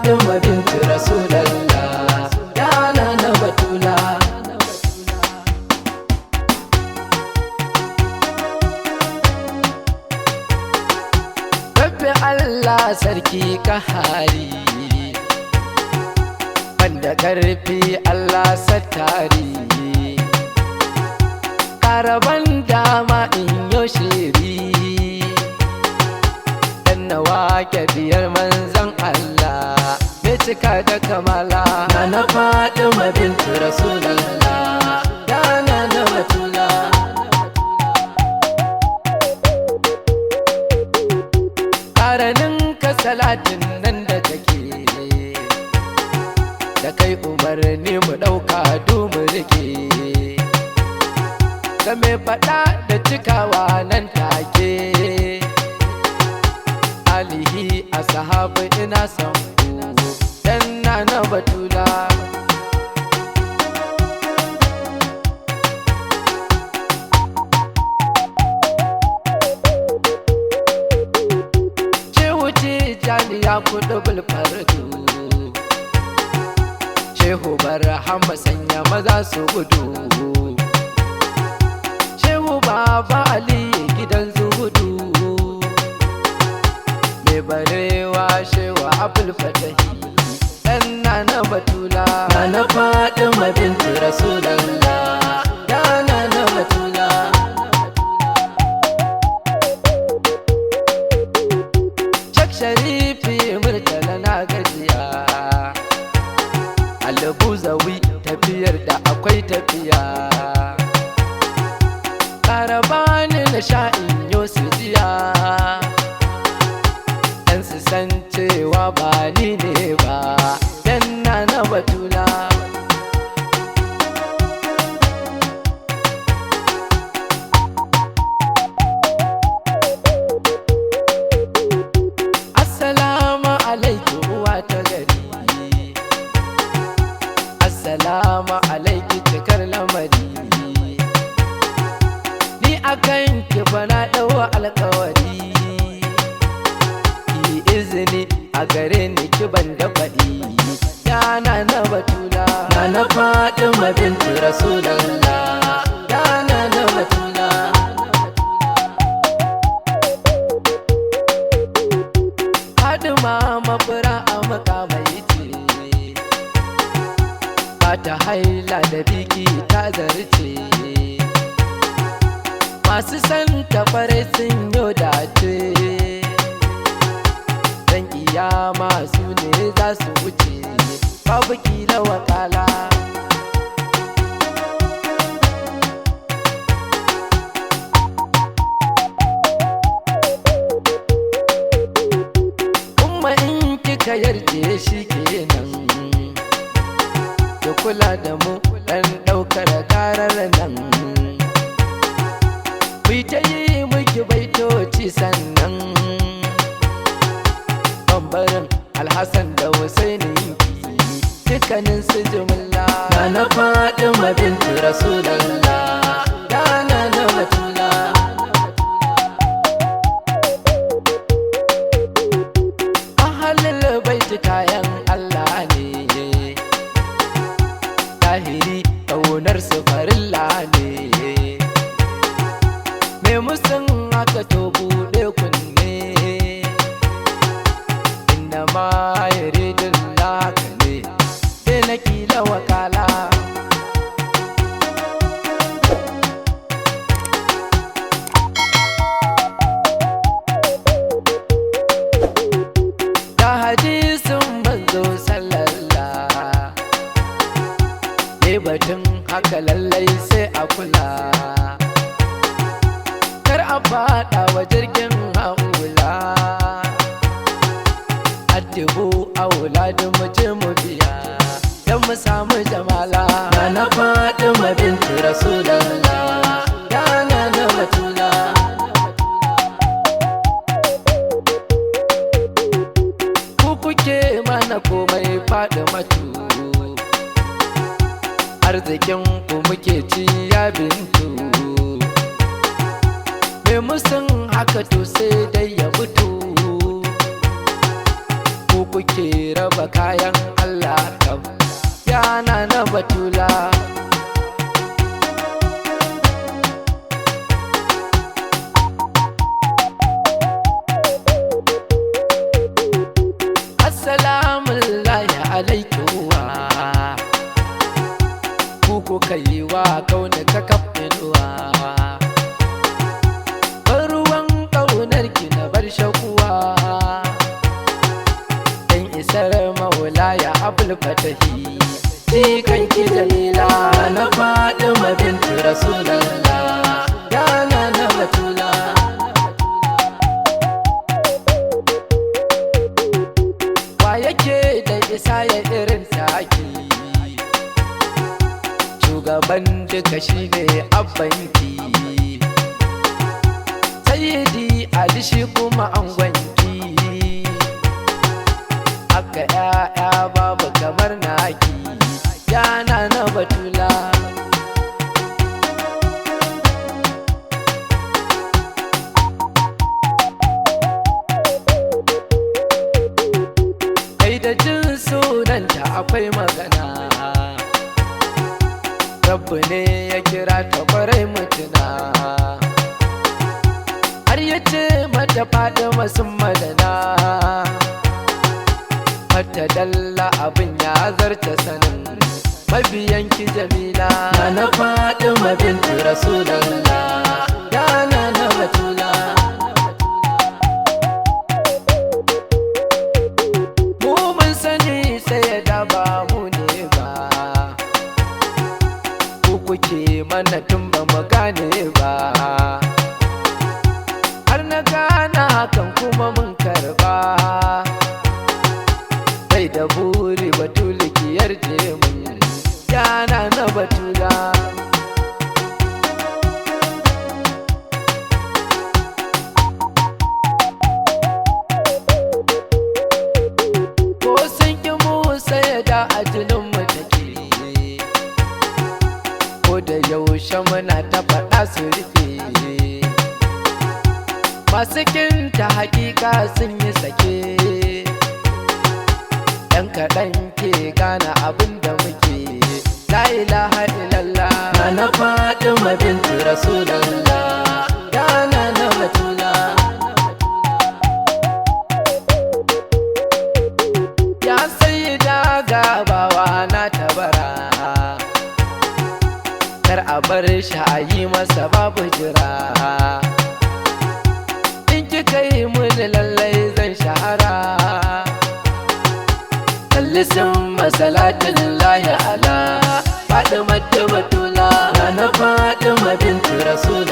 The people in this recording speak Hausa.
Fatima bintu Rasulallah, ya Nana Batula. Rabbi Allah sarki kahari, banda karfi Allah satari, karaban dama in yo shiri, dan na wake diyar manzon Allah mai cika da kamala. Nana Fatima bintu Rasulallah, ya Nana Batula. Ƙaranin ka salatin nan da take, da kai umarni mu ɗauka mu rike, ga mai faɗa da cikawa nan take. Alihi a sahabu ina son ku, dan Nana Batula. Jani ya kudu bulfardu, Shehu Barhama sanya maza su gudu, Shehu Baba Ali gidan zuhudu, mai barewa Shehu Abul Fatahi, dan Nana Batula. Nana Fatima bintu Rasulallah, ya Nana Batula. Sharifi Murtala na gajiya, Albuzawi tafiyar da akwai tafiya, karabani na sha'in yo su jiya, dan su san cewa ba ni ne ba, dan Nana Batula. Assalamu alaiki cikar lamari, ni akan ki bana ɗau alƙawari, ki izini a gare ni ki ban da faɗi, ya Nana Batula. Nana Fatima bintu Rasulallah, ya Nana Batula. Fatima mafura a makamai ce, ta haila da biki ta zarce, masu san tafarai sun yo dace, dan kiyama su ne za su wuce, babu kila wakala. Umma in kika yarje shi kenan, kula da mu dan ɗaukar karar nan, mu ta yi miki baitoci sannan, bambarin Alhassan da Husaini dukkanin su jumla. Nana Fatima bintu Rasulallah, ya Nana Batula. Ahlul baiti kayan Allah ne, tahiri ƙaunar su farilla ne, me musun aka to buɗe kunne, inna ma yuridun laka ne, sai na kila wakala. Da hadisin manzo sallallahu, batun haka lallai sai a kula, kar a fada wa jirgin haula, addubu auladin mu je mu biya, don mu samu jamala. Nana Fatima bintu Rasulallah, ya Nana Batula. Ku kuke mana komai Fatimatu, arzikin ku muke ci ya bintu, me musun haka to sai dai ya mutu, ku kuke raba kayan Allah kam yana na batula. Alaikum ku kuka yi wa kauna ka kafinuwa, ruwan ƙaunar ki na bar shakuwa, dan isar maulaya abul fatahi jikan ki Jamila na Fatima bintu Rasulullah yana na batula. Yake da isa ya irin taki, shugaban duka shi ne abbanki, sayyidi Ali shi kuma angonki, aka ƴaƴa babu kamar naki yana na batula. Da jin sunanta akwai magana, Rabbu ne ya kira ta kwarai mutuna, har ya ce mata Fatima sun madana, mata dalla abin ya zarta sanin mabiyanki Jamila na Fatima bintu Rasulullah yana na batula. Kuke mana tun ba mu gane ba, har na gane hakan kuma mun karba, sai da buri batuli ki yarje mun yana na batula. Ko sun ki musa ya da ajinin mu take, da yaushe muna ta faɗa su rufe, masu kinta hakika sun yi sake, ɗan kaɗan ke gane abin da muke. La ilaha illallah na Fatima bintu Rasulullah yana na batula. Ya sayyida gabawa na tabara, kar a bar shi a yi masa babu jira, in kika yi mini lallai zan shahara. Kallisin masalatin lahi ala Fatima batula na Fatima bintu Rasul.